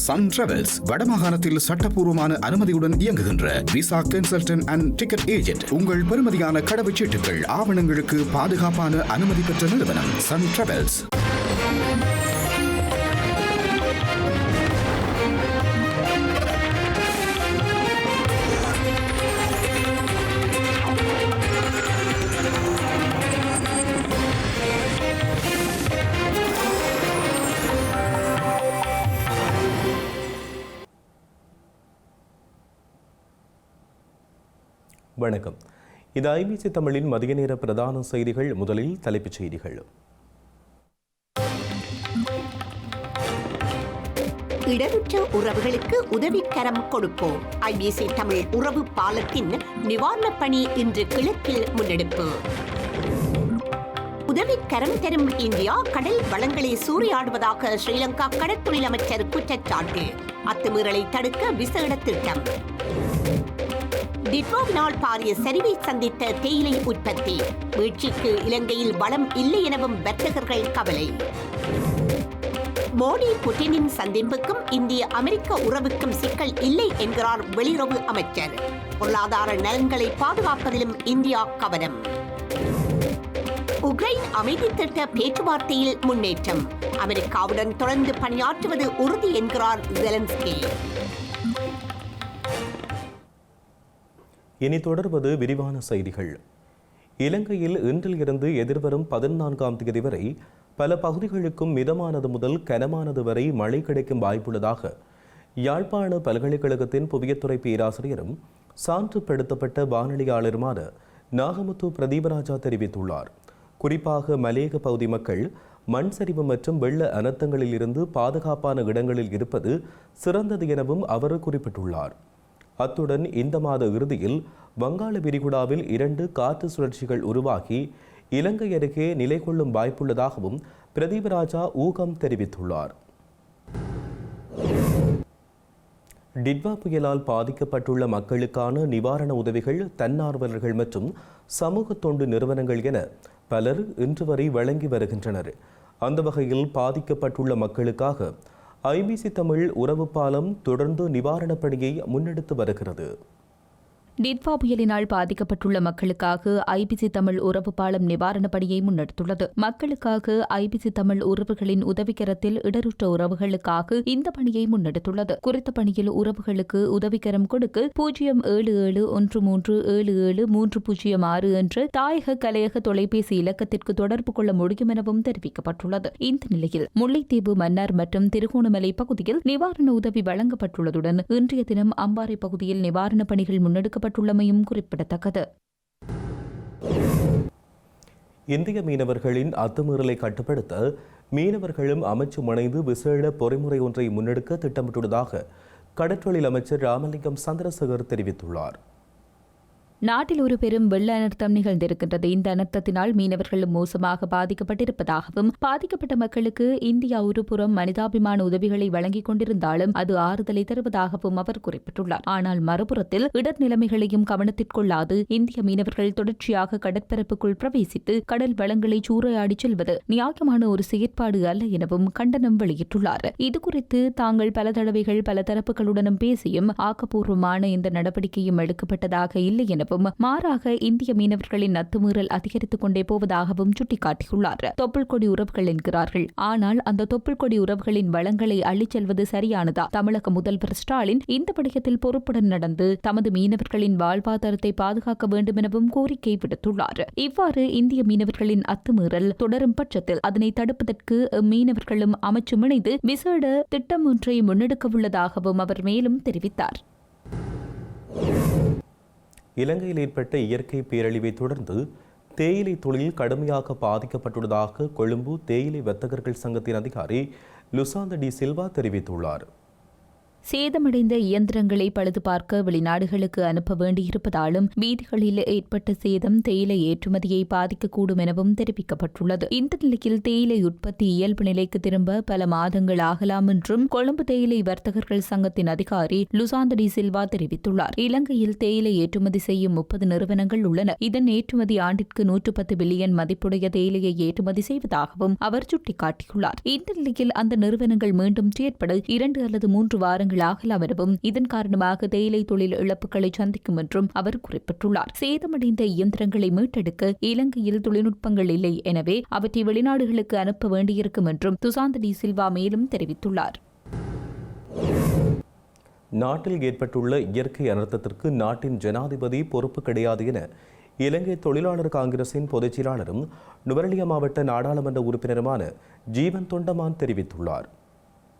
Sun travels வடமாகாணத்தில் சட்டப்பூர்வமான அனுமதியுடன் இயங்குகின்ற visa consultant and ticket agent. உங்கள் பெறுமதியான கடவுச்சீட்டுகள் ஆவணங்களுக்கு பாதுகாப்பான அனுமதி பெற்ற நிறுவனம் சன் டிராவல்ஸ். வணக்கம். இது ஐபிசி தமிழின் மதிய நேர பிரதான செய்திகள். முதலில் தலைப்புச் செய்திகள். இடருற்ற உறவுகளுக்கு உதவிக்கரம் கொடுப்போம். ஐபிசி தமிழ் உறவு பாலத்தின் நிவாரணப் பணி இன்று கிழக்கில் முன்னெடுப்பு. உதவிக்கரம் தரும் இந்தியா கடல் வளங்களை சூறையாடுவதாக ஸ்ரீலங்கா கடற்தொழில் அமைச்சர் குற்றச்சாட்டு. அத்துமீறலை தடுக்க விசேட திட்டம். டிட்வாவினால் பாரிய சரிவை சந்தித்த தேயிலை உற்பத்தி. வீழ்ச்சிக்கு இலங்கையில் வளம் இல்லை எனவும் வர்த்தகர்கள் கவலை. மோடி புட்டினின் சந்திப்புக்கும் இந்திய அமெரிக்க உறவுக்கும் சிக்கல் இல்லை என்கிறார் வெளியுறவு அமைச்சர். பொருளாதார நலன்களை பாதுகாப்பதிலும் இந்தியா கவனம். உக்ரைன் அமைதி திட்ட பேச்சுவார்த்தையில் முன்னேற்றம். அமெரிக்காவுடன் தொடர்ந்து பணியாற்றுவது உறுதி என்கிறார் ஜெலன்ஸ்கி. இனி தொடர்வது விரிவான செய்திகள். இலங்கையில் இன்றில் இருந்து எதிர்வரும் 14ஆம் தேதி வரை பல பகுதிகளுக்கும் மிதமானது முதல் கனமானது வரை மழை கிடைக்கும் வாய்ப்புள்ளதாக யாழ்ப்பாண பல்கலைக்கழகத்தின் புவியத்துறை பேராசிரியரும் சான்றுப்படுத்தப்பட்ட வானொலியாளருமான நாகமுத்து பிரதீபராஜா தெரிவித்துள்ளார். குறிப்பாக மலையக பகுதி மக்கள் மண் சரிவு மற்றும் வெள்ள அனர்த்தங்களில் இருந்து பாதுகாப்பான இடங்களில் இருப்பது சிறந்தது எனவும் அவர் குறிப்பிட்டுள்ளார். அத்துடன் இந்த மாத இறுதியில் வங்காள விரிகுடாவில் 2 காற்று சுழற்சிகள் உருவாகி இலங்கை அருகே நிலை கொள்ளும் வாய்ப்புள்ளதாகவும் பிரதீபராஜா ஊகம் தெரிவித்துள்ளார். டிட்வா புயலால் பாதிக்கப்பட்டுள்ள மக்களுக்கான நிவாரண உதவிகள் தன்னார்வலர்கள் மற்றும் சமூக தொண்டு நிறுவனங்கள் என பலர் இன்று வரை வழங்கி வருகின்றனர். அந்த வகையில் பாதிக்கப்பட்டுள்ள மக்களுக்காக ஐபிசி தமிழ் உறவு பாலம் தொடர்ந்து நிவாரணப் பணியை முன்னெடுத்து வருகிறது. டிட்வா புயலினால் பாதிக்கப்பட்டுள்ள மக்களுக்காக ஐபிசி தமிழ் உறவு பாலம் நிவாரணப் பணியை முன்னெடுத்துள்ளது. மக்களுக்காக ஐபிசி தமிழ் உறவுகளின் உதவிக்கரத்தில் இடருற்ற உறவுகளுக்காக இந்த பணியை முன்னெடுத்துள்ளது. குறித்த பணியில் உறவுகளுக்கு உதவிக்கரம் கொடுக்க 07713773006 என்ற தாயக கலையக தொலைபேசி இலக்கத்திற்கு தொடர்பு கொள்ள முடியும் எனவும் தெரிவிக்கப்பட்டுள்ளது. இந்த நிலையில் முல்லைத்தீவு, மன்னார் மற்றும் திருகோணமலை பகுதியில் நிவாரண உதவி வழங்கப்பட்டுள்ளதுடன் இன்றைய தினம் அம்பாறை பகுதியில் நிவாரணப் பணிகள் முன்னெடுக்கப்பட்டுள்ளமையும் குறிப்பிடத்தக்கது. இந்திய மீனவர்களின் அத்துமீறலை கட்டுப்படுத்த மீனவர்களும் அமைச்சும் இணைந்து விசேட பொறிமுறை ஒன்றை முன்னெடுக்க திட்டமிட்டுள்ளதாக கடற்றொழில் அமைச்சர் ராமலிங்கம் சந்திரசேகர் தெரிவித்துள்ளார். நாட்டில் ஒரு பெரும் வெள்ள அனர்த்தம் நிகழ்ந்திருக்கின்றது. இந்த அனர்த்தத்தினால் மீனவர்களும் மோசமாக பாதிக்கப்பட்டிருப்பதாகவும் பாதிக்கப்பட்ட மக்களுக்கு இந்தியா ஒருபுறம் மனிதாபிமான உதவிகளை வழங்கிக் கொண்டிருந்தாலும் அது ஆறுதலை தருவதாகவும் அவர் குறிப்பிட்டுள்ளார். ஆனால் மறுபுறத்தில் இடர் நிலைமைகளையும் கவனத்திற்கொள்ளாது இந்திய மீனவர்கள் தொடர்ச்சியாக கடற்பரப்புக்குள் பிரவேசித்து கடல் வளங்களை சூறையாடிச் செல்வது நியாயமான ஒரு செயற்பாடு அல்ல எனவும் கண்டனம் வெளியிட்டுள்ளார். இதுகுறித்து தாங்கள் பல தடவைகள் பல தரப்புகளுடனும் பேசியும் ஆக்கப்பூர்வமான இந்த நடவடிக்கையும் எடுக்கப்பட்டதாக இல்லை எனவும் மாறாக இந்திய மீனவர்களின் அத்துமீறல் அதிகரித்துக் கொண்டே போவதாகவும் சுட்டிக்காட்டியுள்ளார். தொப்புள் கொடி உறவுகள் என்கிறார்கள். ஆனால் அந்த தொப்புள் கொடி உறவுகளின் வளங்களை அள்ளிச் செல்வது சரியானதா? தமிழக முதல்வர் ஸ்டாலின் இந்த விடயத்தில் பொறுப்புடன் நடந்து தமது மீனவர்களின் வாழ்வாதாரத்தை பாதுகாக்க வேண்டும் எனவும் கோரிக்கை விடுத்துள்ளார். இவ்வாறு இந்திய மீனவர்களின் அத்துமீறல் தொடரும் பட்சத்தில் அதனை தடுப்பதற்கு மீனவர்களும் அமைச்சும் இணைந்து விசேட திட்டம் ஒன்றை முன்னெடுக்க உள்ளதாகவும் அவர் மேலும் தெரிவித்தார். இலங்கையில் ஏற்பட்ட இயற்கை பேரழிவை தொடர்ந்து தேயிலை தொழில் கடுமையாக பாதிக்கப்பட்டுள்ளதாக கொழும்பு தேயிலை வர்த்தகர்கள் சங்கத்தின் அதிகாரி லுசாந்த டி சில்வா தெரிவித்துள்ளார். சேதமடைந்த இயந்திரங்களை பழுது பார்க்க வெளிநாடுகளுக்கு அனுப்ப வேண்டியிருப்பதாலும் வீதிகளில் ஏற்பட்ட சேதம் தேயிலை ஏற்றுமதியை பாதிக்கக்கூடும் எனவும் தெரிவிக்கப்பட்டுள்ளது. இந்த நிலையில் தேயிலை உற்பத்தி இயல்பு நிலைக்கு திரும்ப பல மாதங்கள் ஆகலாம் என்றும் கொழும்பு தேயிலை வர்த்தகர்கள் சங்கத்தின் அதிகாரி லுசாந்த டி சில்வா தெரிவித்துள்ளார். இலங்கையில் தேயிலை ஏற்றுமதி செய்யும் 30 நிறுவனங்கள் உள்ளன. இதன் ஏற்றுமதி ஆண்டிற்கு 110 பில்லியன் மதிப்புடைய தேயிலையை ஏற்றுமதி செய்வதாகவும் அவர் சுட்டிக்காட்டியுள்ளார். இந்த நிலையில் அந்த நிறுவனங்கள் மீண்டும் செயற்பட 2 அல்லது 3 வாரங்கள் ஆகலாம் எனவும் இதன் காரணமாக தேயிலை தொழில் இழப்புகளை சந்திக்கும் என்றும் அவர் குறிப்பிட்டுள்ளார். சேதமடைந்த இயந்திரங்களை மீட்டெடுக்க இலங்கையில் தொழில்நுட்பங்கள் இல்லை, எனவே அவற்றை வெளிநாடுகளுக்கு அனுப்ப வேண்டியிருக்கும் என்றும் துசாந்த டி சில்வா மேலும் தெரிவித்துள்ளார். நாட்டில் ஏற்பட்டுள்ள இயற்கை அனர்த்தத்திற்கு நாட்டின் ஜனாதிபதி பொறுப்பு கிடையாது என இலங்கை தொழிலாளர் காங்கிரசின் பொதுச் செயலாளரும் நுவரெலியா மாவட்ட நாடாளுமன்ற உறுப்பினருமான ஜீவன் தொண்டமான் தெரிவித்துள்ளார்.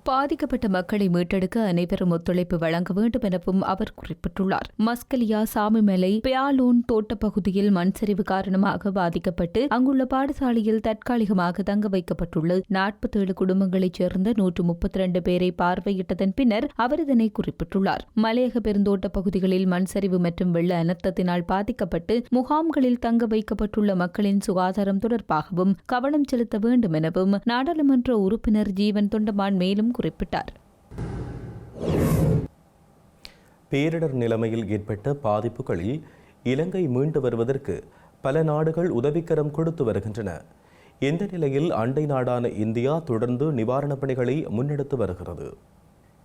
பாதிக்கப்பட்ட மக்களை மீட்டெடுக்க அனைவரும் ஒத்துழைப்பு வழங்க வேண்டும் எனவும் அவர் குறிப்பிட்டுள்ளார். மஸ்கலியா சாமிமலை பியாலோன் தோட்டப்பகுதியில் மண் சரிவு காரணமாக பாதிக்கப்பட்டு அங்குள்ள பாடசாலையில் தற்காலிகமாக தங்க வைக்கப்பட்டுள்ள 47 குடும்பங்களைச் சேர்ந்த 132 பேரை பார்வையிட்டதன் பின்னர் அவர் இதனை குறிப்பிட்டுள்ளார். மலையக பெருந்தோட்ட பகுதிகளில் மண் சரிவு மற்றும் வெள்ள அனர்த்தத்தினால் பாதிக்கப்பட்டு முகாம்களில் தங்க வைக்கப்பட்டுள்ள மக்களின் சுகாதாரம் தொடர்பாகவும் கவனம் செலுத்த வேண்டும் எனவும் நாடாளுமன்ற உறுப்பினர் ஜீவன் தொண்டமான் மேலும் குறிப்பிட்டார். பேரிடர் நிலைமையில் ஏற்பட்ட பாதிப்புகளில் இலங்கை மீண்டு வருவதற்கு பல நாடுகள் உதவிக்கரம் கொடுத்து வருகின்றன. இந்த நிலையில் அண்டை நாடான இந்தியா தொடர்ந்து நிவாரணப் பணிகளை முன்னெடுத்து வருகிறது.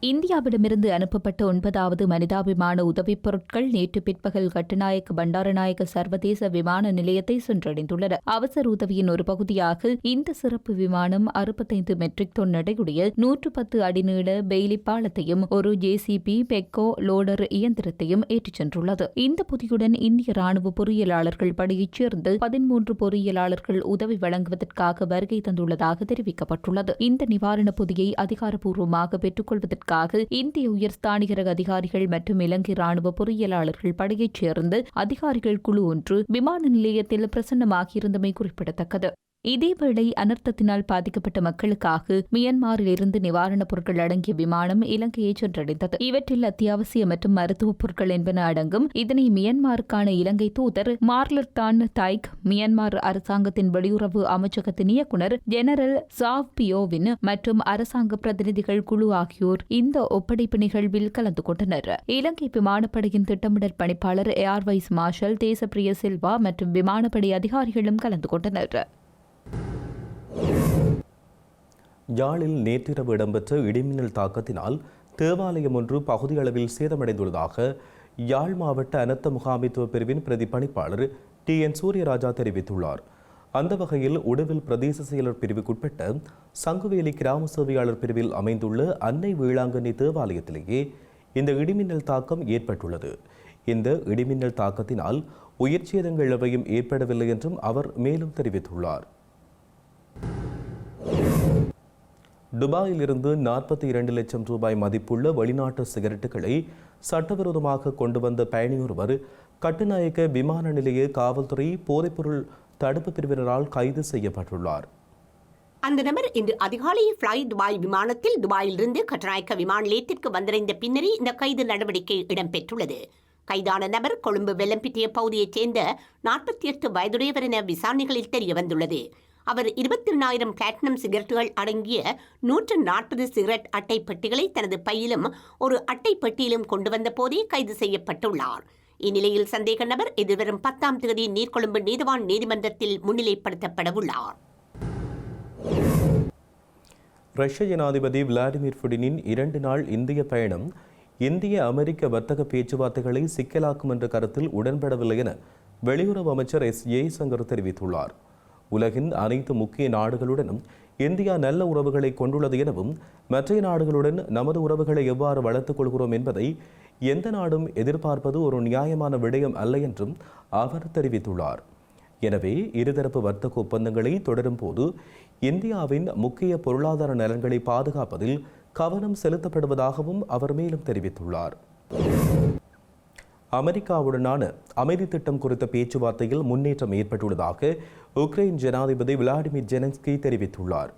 இந்தியாவிடமிருந்து அனுப்பப்பட்ட 9வது மனிதாபிமான உதவிப் பொருட்கள் நேற்று பிற்பகல் கட்டுநாயக்க பண்டாரநாயக்க சர்வதேச விமான நிலையத்தை சென்றடைந்துள்ளன. அவசர உதவியின் ஒரு பகுதியாக இந்த சிறப்பு விமானம் 65 மெட்ரிக் டன் எடையுடைய 110 அடி நீள பெய்லி பாலத்தையும் ஒரு ஜேசிபி பெக்கோ லோடர் இயந்திரத்தையும் ஏற்றிச் சென்றுள்ளது. இந்த பொதியுடன் இந்திய ராணுவ பொறியியலாளர்கள் படையைச் சேர்ந்து 13 பொறியியலாளர்கள் உதவி வழங்குவதற்காக வருகை தந்துள்ளதாக தெரிவிக்கப்பட்டுள்ளது. இந்த நிவாரணப் பொதியை அதிகாரப்பூர்வமாக பெற்றுக்கொள்வதற்கு இந்திய உயர்ஸ்தானிகர அதிகாரிகள் மற்றும் இலங்கை ராணுவ பொறியியலாளர்கள் படையைச் சேர்ந்த அதிகாரிகள் குழு ஒன்று விமான நிலையத்தில் பிரசன்னமாகியிருந்தமை குறிப்பிடத்தக்கது. இதேவேளை அனர்த்தத்தினால் பாதிக்கப்பட்ட மக்களுக்காக மியன்மாரில் இருந்து நிவாரணப் பொருட்கள் அடங்கிய விமானம் இலங்கையை சென்றடைந்தது. இவற்றில் அத்தியாவசிய மற்றும் மருத்துவப் பொருட்கள் என்பன அடங்கும். இதனை மியன்மாருக்கான இலங்கை தூதர் மார்லர்டான் தைக், மியன்மார் அரசாங்கத்தின் வெளியுறவு அமைச்சகத்தின் இயக்குநர் ஜெனரல் சாவ் பியோவின் மற்றும் அரசாங்க பிரதிநிதிகள் குழு ஆகியோர் இந்த ஒப்படைப்பு நிகழ்வில் கலந்து கொண்டனர். இலங்கை விமானப்படையின் திட்டமிடல் பணிப்பாளர் air vice marshal Desapriya Silva மற்றும் விமானப்படை அதிகாரிகளும் கலந்து கொண்டனர். யாழில் நேற்றிரவு இடம்பெற்ற இடிமின்னல் தாக்கத்தினால் தேவாலயம் ஒன்று பகுதியளவில் சேதமடைந்துள்ளதாக யாழ் மாவட்ட அனர்த்த முகாமைத்துவ பிரிவின் பிரதி பணிப்பாளர் TN சூரியராஜா தெரிவித்துள்ளார். அந்த வகையில் உடுவில் பிரதேச செயலர் பிரிவுக்குட்பட்ட சங்குவேலி கிராம சேவையாளர் பிரிவில் அமைந்துள்ள அன்னை வேளாங்கண்ணி தேவாலயத்திலேயே இந்த இடிமின்னல் தாக்கம் ஏற்பட்டுள்ளது. இந்த இடிமின்னல் தாக்கத்தினால் உயிர் சேதங்கள் எவையும் ஏற்படவில்லை என்றும் அவர் மேலும் தெரிவித்துள்ளார். துபாயில் இருந்து 42 லட்சம் ரூபாய் மதிப்புள்ள வெளிநாட்டு சிகரெட்டுகளை சட்டவிரோதமாக கொண்டு வந்த பயணியொருவர் கட்டுநாயக்க விமான நிலைய காவல்துறை போதைப்பொருள் தடுப்பு பிரிவினரால் கைது செய்யப்பட்டுள்ளார். அந்த நபர் இன்று அதிகாலை ஃப்ளை துபாய் விமானத்தில் துபாயிலிருந்து கட்டுநாயக்க விமான நிலையத்திற்கு வந்திருந்த பின்னரே இந்த கைது நடவடிக்கை இடம்பெற்றுள்ளது. கைதான நபர் கொழும்பு வெள்ளம்பிட்டிய பகுதியைச் சேர்ந்த 48 வயதுடையவர் என விசாரணைகளில் தெரிய வந்துள்ளது. அவர் 22,000 பிளாட்டினம் சிகரெட்டுகள் அடங்கிய 140 சிகரெட் அட்டை பெட்டிகளை தனது பையிலும் ஒரு அட்டை பெட்டியிலும் கொண்டு வந்த போதே கைது செய்யப்பட்டுள்ளார். இந்நிலையில் சந்தேக நபர் எதிர்வரும் 10ஆம் தேதி நீர்கொழும்பு நீதிவான் நீதிமன்றத்தில் முன்னிலைப்படுத்தப்பட உள்ளார். ரஷ்ய ஜனாதிபதி விளாடிமிர் புடினின் 2 நாள் இந்திய பயணம் இந்திய அமெரிக்க வர்த்தக பேச்சுவார்த்தைகளை சிக்கலாக்கும் என்ற கருத்தில் உடன்படவில்லை என வெளியுறவு அமைச்சர் S. ஜெய்சங்கர் தெரிவித்துள்ளார். உலகின் அனைத்து முக்கிய நாடுகளுடனும் இந்தியா நல்ல உறவுகளை கொண்டுள்ளது எனவும் மற்ற நாடுகளுடன் நமது உறவுகளை எவ்வாறு வளர்த்துக் கொள்கிறோம் என்பதை எந்த நாடும் எதிர்பார்ப்பது ஒரு நியாயமான விடயம் அல்ல என்றும் அவர் தெரிவித்துள்ளார். எனவே இருதரப்பு வர்த்தக ஒப்பந்தங்களை தொடரும் போது இந்தியாவின் முக்கிய பொருளாதார நலன்களை பாதுகாப்பதில் கவனம் செலுத்தப்படுவதாகவும் அவர் மேலும் தெரிவித்துள்ளார். அமெரிக்காவுடனான அமைதி திட்டம் குறித்த பேச்சுவார்த்தையில் முன்னேற்றம் ஏற்பட்டுள்ளதாக உக்ரைன் ஜனாதிபதி விளாடிமிர் ஜெலன்ஸ்கி தெரிவித்துள்ளார்.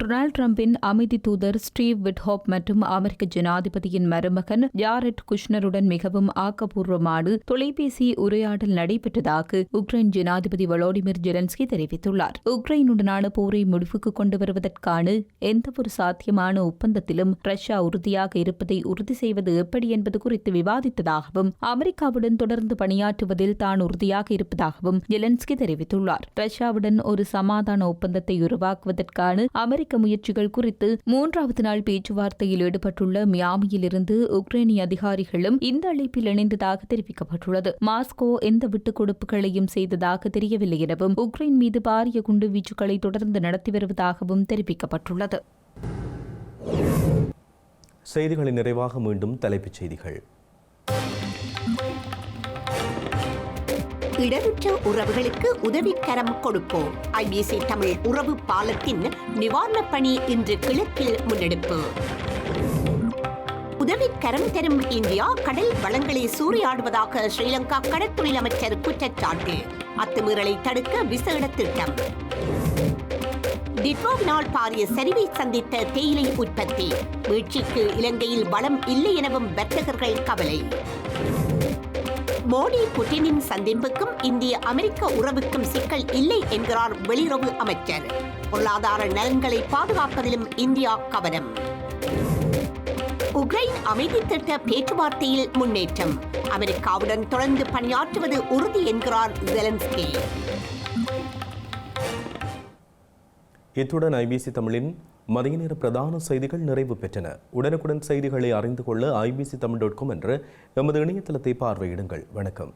டொனால்டு டிரம்பின் அமைதி தூதர் ஸ்டீவ் விட்ஹாப் மற்றும் அமெரிக்க ஜனாதிபதியின் மருமகன் ஜாரெட் குஷ்னருடன் மிகவும் ஆக்கப்பூர்வமான தொலைபேசி உரையாடல் நடைபெற்றதாக உக்ரைன் ஜனாதிபதி வொலோடிமிர் ஜெலன்ஸ்கி தெரிவித்துள்ளார். உக்ரைனுடனான போரை முடிவுக்கு கொண்டு வருவதற்கான எந்தவொரு சாத்தியமான ஒப்பந்தத்திலும் ரஷ்யா உறுதியாக இருப்பதை உறுதி செய்வது எப்படி என்பது குறித்து விவாதித்ததாகவும் அமெரிக்காவுடன் தொடர்ந்து பணியாற்றுவதில் தான் உறுதியாக இருப்பதாகவும் ஜெலன்ஸ்கி தெரிவித்துள்ளார். ரஷ்யாவுடன் ஒரு சமாதான ஒப்பந்தத்தை உருவாக்குவதற்கான அமெரிக்க முயற்சிகள் குறித்து 3வது நாள் பேச்சுவார்த்தையில் ஈடுபட்டுள்ள மியாமியிலிருந்து உக்ரைனிய அதிகாரிகளும் இந்த அழைப்பில் இணைந்ததாக தெரிவிக்கப்பட்டுள்ளது. மாஸ்கோ எந்த விட்டுக் கொடுப்புகளையும் செய்ததாக தெரியவில்லை எனவும் உக்ரைன் மீது பாரிய குண்டுவீச்சுக்களை தொடர்ந்து நடத்தி வருவதாகவும் தெரிவிக்கப்பட்டுள்ளது. செய்திகளின் நிறைவாக மீண்டும் தலைப்புச் செய்திகள். இடருற்ற உறவுகளுக்கு உதவிக்கரம் கொடுப்போம். ஐபிசி தமிழ் உறவு பாலத்தின் நிவாரணப் பணி இன்று கிழக்கில் முன்னெடுப்பு. உதவிக்கரம் தரும் இந்தியா கடல் வளங்களை சூறையாடுவதாக ஸ்ரீலங்கா கடற்தொழில் அமைச்சர் குற்றச்சாட்டு. அத்துமீறலை தடுக்க விசேட திட்டம். டிட்வாவினால் பாரிய சரிவை சந்தித்த தேயிலை உற்பத்தி. வீழ்ச்சிக்கு இலங்கையில் வளம் இல்லை எனவும் வர்த்தகர்கள் கவலை. மோடி புட்டினின் சந்திப்புக்கும் இந்திய அமெரிக்க உறவுக்கும் சிக்கல் இல்லை என்கிறார் வெளியுறவு அமைச்சர். பொருளாதார நலன்களை பாதுகாப்பதிலும் இந்தியா கவனம். உக்ரைன் அமைதி திட்ட பேச்சுவார்த்தையில் முன்னேற்றம். அமெரிக்காவுடன் தொடர்ந்து பணியாற்றுவது உறுதி என்கிறார் ஜெலன்ஸ்கி. இத்துடன் ஐபிசி தமிழின் மதிய நேர பிரதான செய்திகள் நிறைவு பெற்றன. உடனுக்குடன் செய்திகளை அறிந்து கொள்ள ibctamil.com என்ற எமது இணையதளத்தை பார்வையிடுங்கள். வணக்கம்.